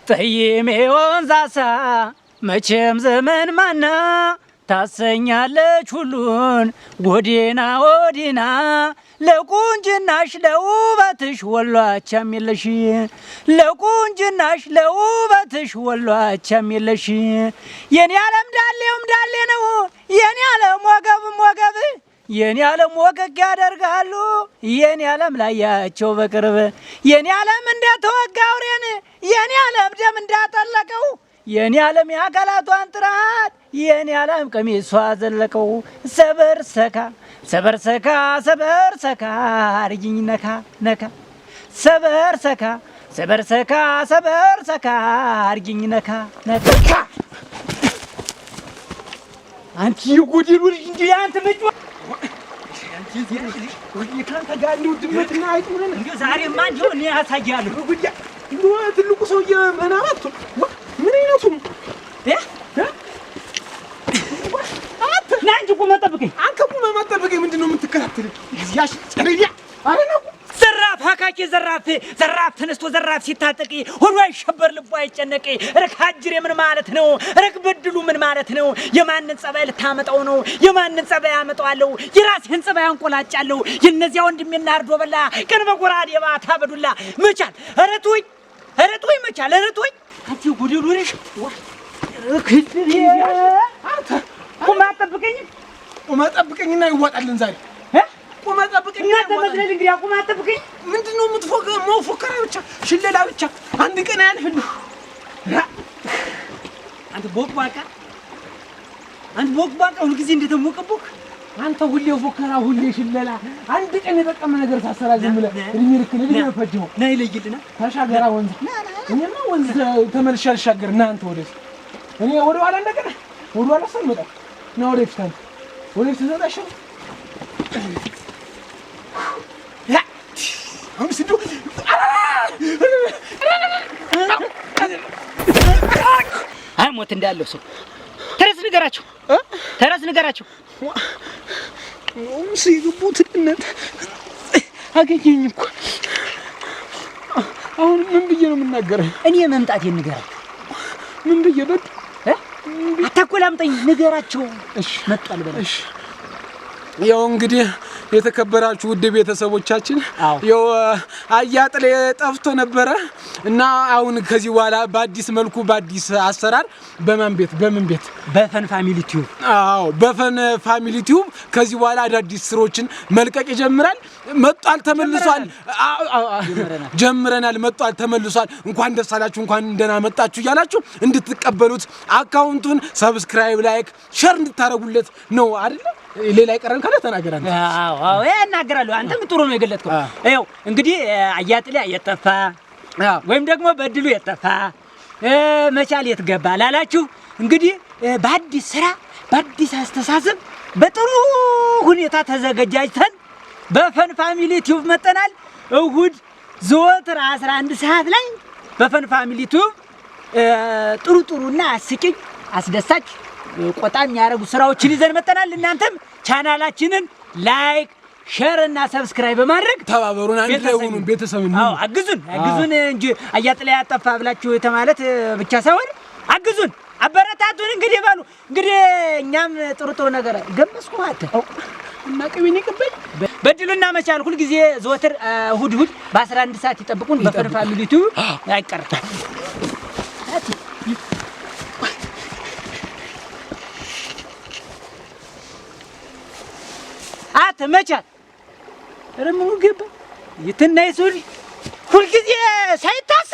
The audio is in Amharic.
ጠይሜ ወንዛሳ መቼም ዘመን ማና ታሰኛለች ሁሉን ጎዴና ወዲና ለቁንጅናሽ ለውበትሽ ወሏቻም የለሽ ለቁንጅናሽ ለውበትሽ ወሏቻም የለሽ የኔ ዓለም ዳሌውም ዳሌ ነው የኔ ዓለም ወገብም ወገብ የኔ ዓለም ወገግ ያደርጋሉ የኔ ዓለም ላያቸው በቅርብ የኔ ዓለም እንደተወጋ አውሬን የኔ ዓለም ደም እንዳጠለቀው የኔ ዓለም ያካላቷን ጥራት የኔ ዓለም ቀሚሷ ዘለቀው ሰበር ሰካ አርጊኝ ነካ ነካ ሰበር ሰካ አርጊኝ ነካ ነካ አንቺ ጉዲሉ እንጂ አንተ መጭ ካንተ ጋር እንደው ድመትና አይጡልን እንዴ ዛሬማ እንደው እኔ ያሳያለሁ ጉዲያ እንደው ትልቁ ሰውዬ መናራት ምን አይነቱ ናንጂ ቁመ ጠብቀኝ አንተ ቁመ ማጠብቀኝ ምንድነው የምትከታተል ያሽ ጸሪያ አረና ዘራፍ ሀካኪ ዘራፍ ተነስቶ ዘራፍ ሲታጠቂ ሁሉ አይሸበር ልቡ አይጨነቂ ረካጅሬ ምን ማለት ነው ረክ በድሉ ምን ማለት ነው የማንን ጸባይ ልታመጣው ነው የማንን ጸባይ ያመጣዋለው የራስህን ጸባይ አንቆላጫለው የነዚያ ወንድሜና አርዶ በላ ቀን በጎራዴ ባታ በዱላ መቻል አረቶይ መቻል አረቶይ አንቺ ጉዲሉ ነሽ ክድሪ አንተ ቁማ ጠብቀኝና ይዋጣልን ዛሬ ቁማ ጠብቀኝና ተመዝለል እንግዲህ ቁማ ጠብቀኝ ምንድነው የምትፎከረው ፎከራ ብቻ ሽለላ ብቻ አንድ ቀን ያልፍልህ አንተ ቦክባቃ ሁሉ ጊዜ እንደተሞቀቦክ አንተ ሁሌ ፎከራ ሁሌ ሽለላ አንድ ቀን የጠቀመ ነገር ሳሰራ ዝም ብለህ እድሜ ልክ ነው ፈጅው ነይ ለይልና ተሻገራ ወንዝ እኔማ ወንዝ ተመልሼ አልሻገር እና አንተ ወደስ እኔ ወደ ኋላ እንደገና ወደ ኋላ ሰምጣ ነው ወደፊት አንተ ወደፊት ዘጣሽ አምስዱ አይሞት እንዳለው ሰው ተረስ ንገራቸው ሲግቡት እናት አገኘኝ እኮ አሁን ምን ብዬ ነው የምናገረው እኔ መምጣት የንገራቸው ምን ብዬ በድ አታቆላምጠኝ ንገራቸው እሺ መጣል በለ እሺ ያው እንግዲህ የተከበራችሁ ውድ ቤተሰቦቻችን ያው አያጥሌ ጠፍቶ ነበረ እና አሁን ከዚህ በኋላ በአዲስ መልኩ በአዲስ አሰራር በምን ቤት በፈን ፋሚሊ ቲዩብ በፈን ፋሚሊ ቲዩብ ከዚህ በኋላ አዳዲስ ስራዎችን መልቀቅ ይጀምራል መጣል ተመልሷል ጀምረናል መጣል ተመልሷል እንኳን ደስ አላችሁ እንኳን እንደና መጣችሁ ይያላችሁ እንድትቀበሉት አካውንቱን ሰብስክራይብ ላይክ ሼር እንድታረጉለት ነው አይደል ሌላ ይቀርም ካለ ተናገራለህ አዎ ያናገራለሁ አንተም ጥሩ ነው የገለጥከው ይኸው እንግዲህ አያጥሌ የጠፋ ወይም ደግሞ በድሉ የጠፋ መቻል የትገባ ላላችሁ እንግዲህ በአዲስ ስራ በአዲስ አስተሳሰብ በጥሩ ሁኔታ ተዘጋጅተን በፈን ፋሚሊ ቲዩብ መጠናል እሁድ ዘወትር 11 ሰዓት ላይ በፈን ፋሚሊ ቲዩብ ጥሩና አስቂኝ አስደሳች ቆጣም ያረጉ ስራዎችን ይዘን መጠናል እናንተም ቻናላችንን ላይክ ሼር እና ሰብስክራይብ በማድረግ ተባበሩን አንድ ላይ ሆኑ ቤተሰብ ነው አግዙን እንጂ አያጥላ ያጠፋ ብላችሁ የተማለት ብቻ ሳይሆን አግዙን አበረታቱን እንግዲህ ባሉ እንግዲህ እኛም ጥሩ ነገር ገመስኩ አተ እና ቅቢኒ ቅበል በድሉና መቻል ሁሉ ጊዜ ዘወትር እሁድ በ11 ሰዓት ይጠብቁን በፈን ፋሚሊ ቲዩብ አይቀርም መቻል ረሙ ገባ ይተናይ ሱሪ ሁሉ ጊዜ ሳይታሰ